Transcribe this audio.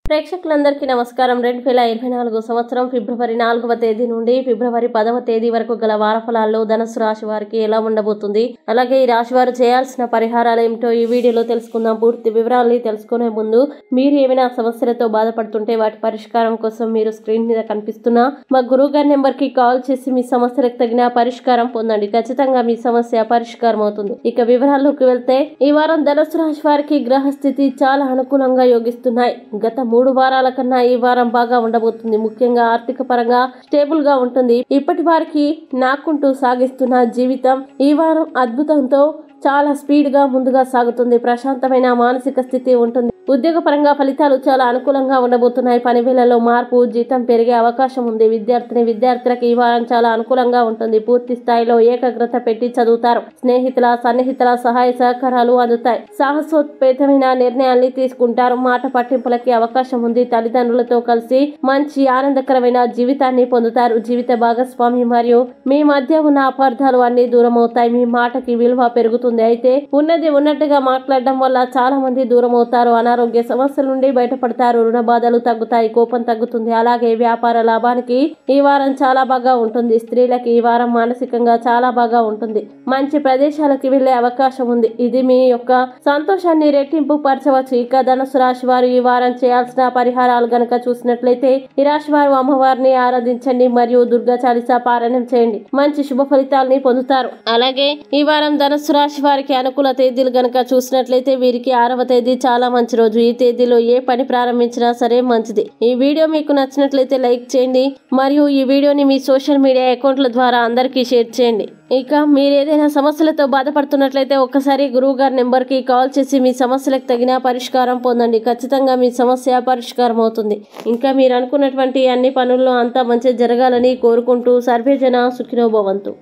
ప్రేక్షకులందరికీ నమస్కారం. 2024 సంవత్సరం ఫిబ్రవరి 4వ తేదీ నుండి ఫిబ్రవరి 10వ తేదీ వరకు గల వారఫలాల్లో ధనుసు రాశి వారికి ఎలా ఉండబోతుంది, అలాగే ఈ రాశి వారు చేయాల్సిన పరిహారాలు ఏమిటో ఈ వీడియోలో తెలుసుకుందాం. పూర్తి వివరాలని తెలుసుకునే ముందు మీరు ఏమైనా సమస్యలతో బాధపడుతుంటే వాటి పరిష్కారం కోసం మీరు స్క్రీన్ మీద కనిపిస్తున్న మా గురువు గారి నెంబర్ కి కాల్ చేసి మీ సమస్యలకు తగిన పరిష్కారం పొందండి. ఖచ్చితంగా మీ సమస్య పరిష్కారం అవుతుంది. ఇక వివరాల్లోకి వెళ్తే ఈ వారం ధనుసు రాశి వారికి గ్రహస్థితి చాలా అనుకూలంగా యోగిస్తున్నాయి. గత 3 వారాల కన్నా ఈ వారం బాగా ఉండబోతుంది. ముఖ్యంగా ఆర్థిక పరంగా స్టేబుల్ గా ఉంటుంది. ఇప్పటి వారికి నాకుంటూ సాగిస్తున్న జీవితం ఈ వారం అద్భుతంతో చాలా స్పీడ్ గా ముందుగా సాగుతుంది. ప్రశాంతమైన మానసిక స్థితి ఉంటుంది. ఉద్యోగ పరంగా ఫలితాలు చాలా అనుకూలంగా ఉండబోతున్నాయి. పని వేళల్లో మార్పు, జీతం పెరిగే అవకాశం ఉంది. విద్యార్థులకు ఈ వారం చాలా అనుకూలంగా ఉంటుంది. పూర్తి స్థాయిలో ఏకాగ్రత పెట్టి చదువుతారు. సన్నిహితుల సహాయ సహకారాలు అందుతాయి. సాహసోపేతమైన నిర్ణయాల్ని తీసుకుంటారు. మాట పట్టింపులకి అవకాశం ఉంది. తల్లిదండ్రులతో కలిసి మంచి ఆనందకరమైన జీవితాన్ని పొందుతారు. జీవిత భాగస్వామి మరియు మీ మధ్య ఉన్న అపార్థాలు అన్ని దూరం అవుతాయి. మీ మాటకి విలువ పెరుగుతుంది. అయితే ఉన్నది ఉన్నట్టుగా మాట్లాడడం వల్ల చాలా మంది దూరం అవుతారు. అనారోగ్య సమస్యల నుండి బయటపడతారు. రుణ బాధలు తగ్గుతాయి. కోపం తగ్గుతుంది. అలాగే వ్యాపార లాభానికి ఈ వారం చాలా బాగా ఉంటుంది. స్త్రీలకి ఈ వారం మానసికంగా చాలా బాగా ఉంటుంది. మంచి ప్రదేశాలకి వెళ్లే అవకాశం ఉంది. ఇది మీ యొక్క సంతోషాన్ని రెట్టింపు పరచవచ్చు. ఇక ధనుసు రాశి వారు ఈ వారం చేయాల్సిన పరిహారాలు గనక చూసినట్లయితే ఈ రాశి వారు అమ్మవారిని ఆరాధించండి మరియు దుర్గా చాలీసా పారాయణం చేయండి. మంచి శుభ ఫలితాలని పొందుతారు. అలాగే ఈ వారం ధనుసు రాశి వారికి అనుకూల తేదీలు గనక చూసినట్లయితే వీరికి 6వ తేదీ చాలా మంచి రోజు. ఈ తేదీలో ఏ పని ప్రారంభించినా సరే మంచిది. ఈ వీడియో మీకు నచ్చినట్లయితే లైక్ చేయండి మరియు ఈ వీడియోని మీ సోషల్ మీడియా అకౌంట్ల ద్వారా అందరికీ షేర్ చేయండి. ఇక మీరు ఏదైనా సమస్యలతో బాధపడుతున్నట్లయితే ఒక్కసారి గురువు గారి నెంబర్ కి కాల్ చేసి మీ సమస్యలకు తగిన పరిష్కారం పొందండి. ఖచ్చితంగా మీ సమస్య పరిష్కారం అవుతుంది. ఇంకా మీరు అనుకున్నటువంటి అన్ని పనుల్లో అంతా మంచి జరగాలని కోరుకుంటూ సర్వేజన సుఖినో భవంతు.